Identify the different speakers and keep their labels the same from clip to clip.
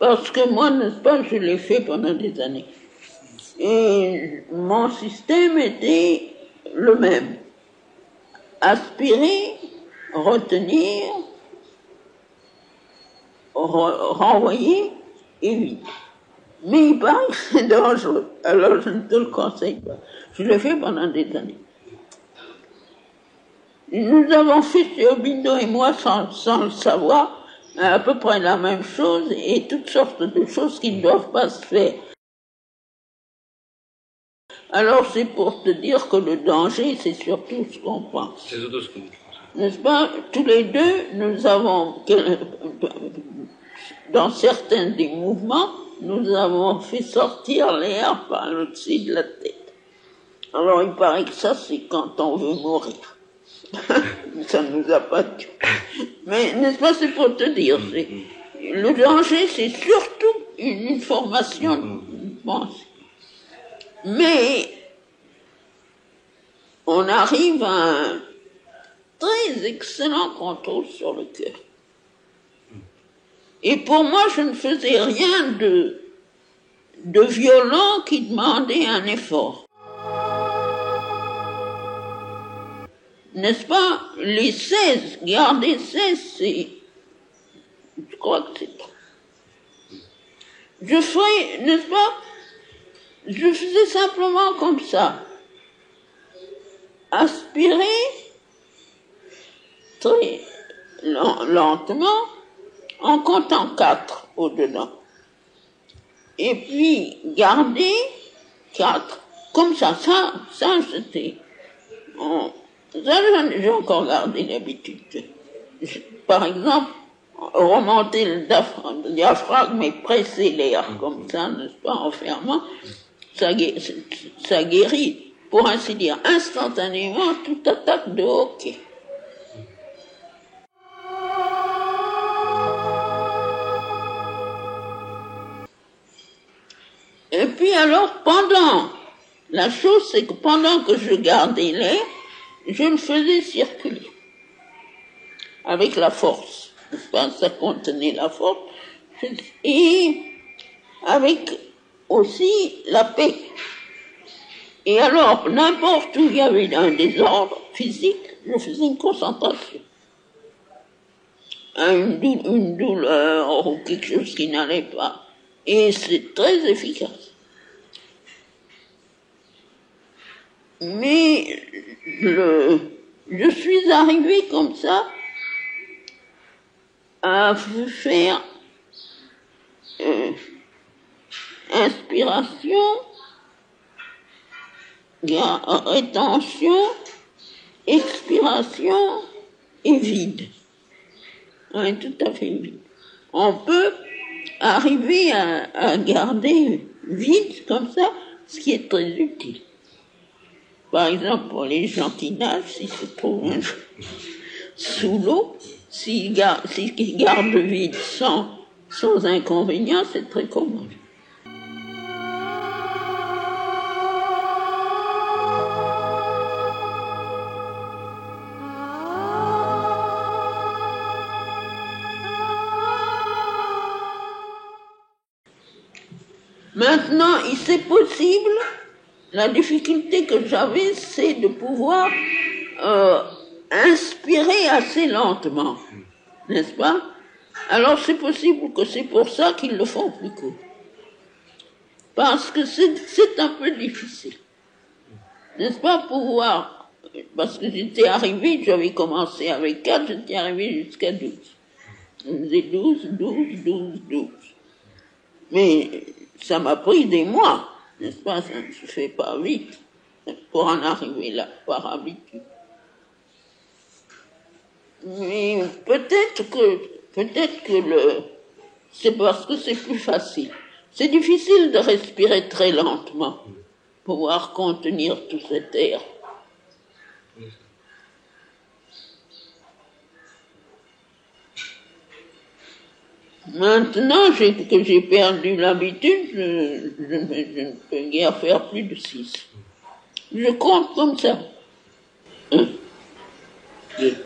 Speaker 1: Parce que moi, n'est-ce pas, je l'ai fait pendant des années. Et mon système était le même. Aspirer, retenir, renvoyer et vite. Mais il paraît que c'est dangereux. Alors je ne te le conseille pas. Je l'ai fait pendant des années. Nous avons fait, sur Bindo et moi, sans le savoir, à peu près la même chose et toutes sortes de choses qui ne doivent pas se faire. Alors c'est pour te dire que le danger, c'est surtout ce qu'on pense.
Speaker 2: C'est surtout ce qu'on pense.
Speaker 1: N'est-ce pas? Tous les deux, nous avons, dans certains des mouvements, nous avons fait sortir l'air par au-dessus de la tête. Alors il paraît que ça, c'est quand on veut mourir. Ça ne nous a pas tué. Mais n'est-ce pas, c'est pour te dire, le danger, c'est surtout une formation de pensée. Mais on arrive à un très excellent contrôle sur le cœur. Et pour moi, je ne faisais rien de violent qui demandait un effort. N'est-ce pas? Les 16, garder 16, c'est... Je crois que c'est trop. Je ferais, n'est-ce pas? Je faisais simplement comme ça. Aspirer très lentement en comptant 4 au-dedans. Et puis garder 4. Comme ça c'était... J'ai encore gardé l'habitude. Par exemple, remonter le diaphragme et presser l'air comme ça, n'est-ce pas, en fermant, ça guérit, pour ainsi dire, instantanément toute attaque de hoquet. Et puis alors, la chose c'est que pendant que je gardais l'air, je le faisais circuler avec la force. Ça contenait la force. Et avec aussi la paix. Et alors, n'importe où il y avait un désordre physique, je faisais une concentration. Une douleur ou quelque chose qui n'allait pas. Et c'est très efficace. Mais je suis arrivé comme ça à faire inspiration, rétention, expiration et vide. Ouais, tout à fait vide. On peut arriver à garder vide comme ça, ce qui est très utile. Par exemple, pour les gens qui nagent, si se trouvent sous l'eau, s'ils gardent le vide sans inconvénient, c'est très commode. Maintenant, c'est possible. La difficulté que j'avais, c'est de pouvoir inspirer assez lentement, n'est-ce pas? Alors c'est possible que c'est pour ça qu'ils le font plus court. Parce que c'est un peu difficile. N'est-ce pas, pouvoir... Parce que j'avais commencé avec 4, j'étais arrivé jusqu'à 12. On faisait 12. Mais ça m'a pris des mois, n'est-ce pas? Ça ne se fait pas vite pour en arriver là, par habitude. Mais peut-être que c'est parce que c'est plus facile. C'est difficile de respirer très lentement, pouvoir contenir tout cet air. Maintenant que j'ai perdu l'habitude, je ne peux guère faire plus de 6. Je compte comme ça. 1, 2,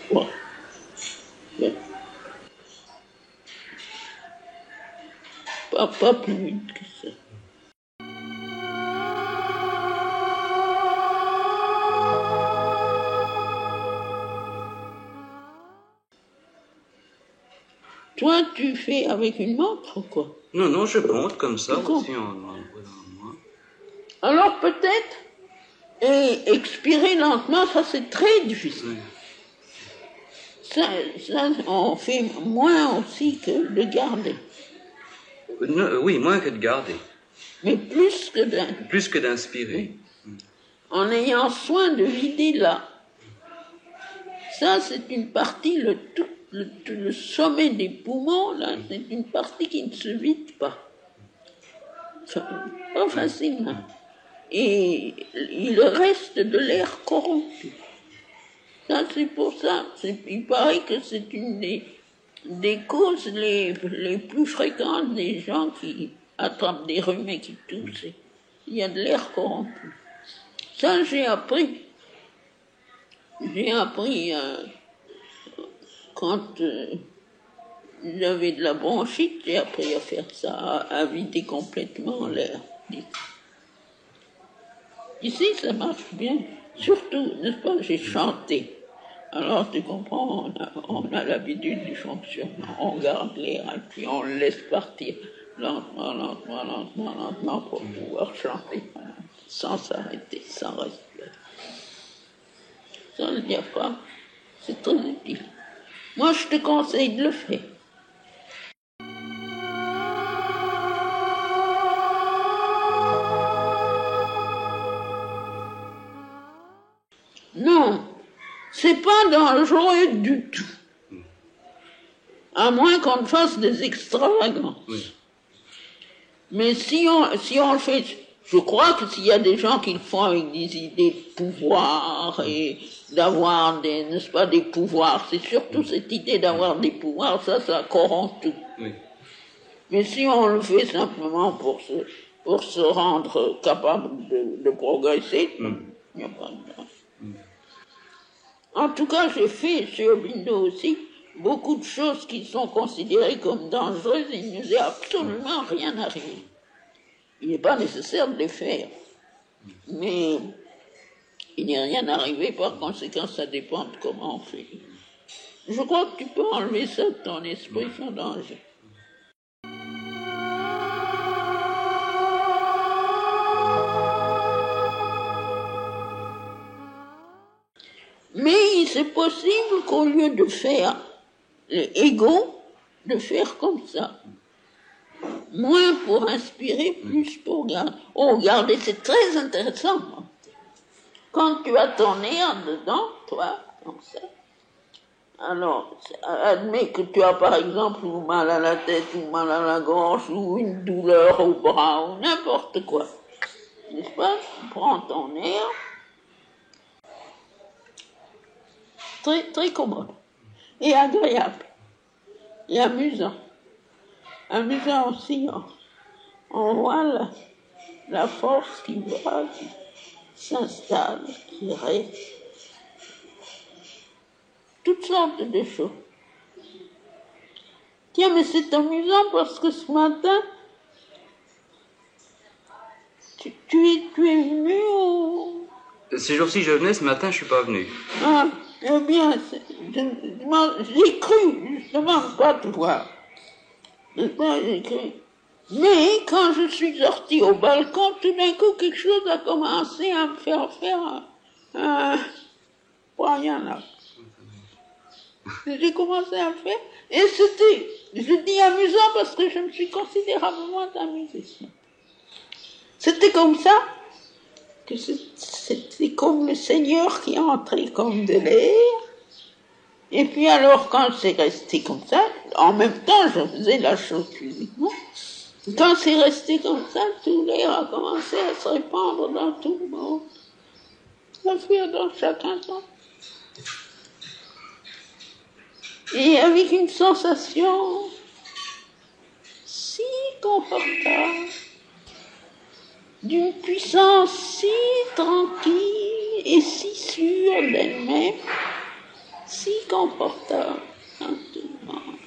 Speaker 1: 3, 4, pas plus vite que ça. Toi, tu fais avec une montre ou quoi?
Speaker 2: Non, je compte comme ça aussi en moi.
Speaker 1: Alors peut-être, et expirer lentement, ça c'est très difficile. Oui. Ça, on fait moins aussi que de garder.
Speaker 2: Oui, moins que de garder.
Speaker 1: Mais plus que
Speaker 2: d'inspirer.
Speaker 1: Oui. En ayant soin de vider là. Ça, c'est une partie, le sommet des poumons, là, c'est une partie qui ne se vide pas. Pas facilement. Et il reste de l'air corrompu. Ça, c'est pour ça. Il paraît que c'est une des causes les plus fréquentes des gens qui attrapent des rhumes et qui toussent. Il y a de l'air corrompu. Ça, j'ai appris. Quand j'avais de la bronchite, j'ai appris à faire ça, à vider complètement l'air. Ici, ça marche bien. Surtout, n'est-ce pas, j'ai chanté. Alors, tu comprends, on a l'habitude du fonctionnement. On garde l'air et puis on le laisse partir lentement pour pouvoir chanter sans s'arrêter, sans respirer. Sans le diaphragme, c'est très utile. Moi, je te conseille de le faire. Non, c'est pas dangereux du tout. À moins qu'on fasse des extravagances. Oui. Mais si on le fait, je crois que s'il y a des gens qui le font avec des idées de pouvoir et d'avoir n'est-ce pas, des pouvoirs, c'est surtout cette idée d'avoir des pouvoirs, ça corrompt tout. Oui. Mais si on le fait simplement pour se rendre capable de progresser, il n'y a pas de... En tout cas, j'ai fait sur Aurobindo aussi beaucoup de choses qui sont considérées comme dangereuses et il ne nous est absolument rien arrivé. Il n'est pas nécessaire de les faire. Mais il n'est rien arrivé, par conséquent, ça dépend de comment on fait. Je crois que tu peux enlever ça de ton esprit sans danger. Mais c'est possible qu'au lieu de faire l'ego, de faire comme ça. Moins pour inspirer, plus pour garder. Oh, regardez, c'est très intéressant. Quand tu as ton air dedans, toi, comme ça, alors, admets que tu as par exemple mal à la tête, ou mal à la gorge, ou une douleur au bras, ou n'importe quoi. N'est-ce pas? Tu prends ton air, très, très commode, et agréable, et amusant. Amusant aussi, on voit la force qui va, qui s'installe, qui reste. Toutes sortes de choses. Tiens, mais c'est amusant parce que ce matin, tu es venu au...
Speaker 2: Ces jours-ci, je venais, ce matin, je suis pas venu.
Speaker 1: Ah, eh bien, j'ai cru, justement, pas te voir. J'ai cru. Mais quand je suis sortie au balcon, tout d'un coup, quelque chose a commencé à me faire rien là. J'ai commencé à faire, et c'était, je dis amusant parce que je me suis considérablement amusée. C'était comme ça, que c'était comme le Seigneur qui entrait comme de l'air, et puis alors quand c'est resté comme ça, en même temps je faisais la chose physiquement, quand c'est resté comme ça, tout l'air a commencé à se répandre dans tout le monde, à faire dans chacun son. Et avec une sensation si confortable, d'une puissance si tranquille et si sûre d'elle-même, si confortable dans tout le monde,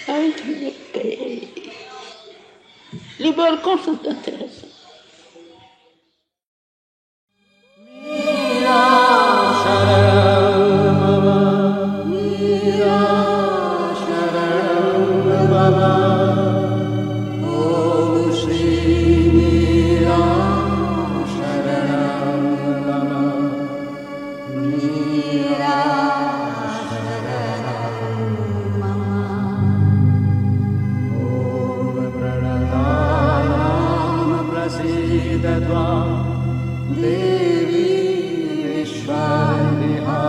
Speaker 1: avec une paix Les balcons sont intéressants.
Speaker 3: Devi Vishwariha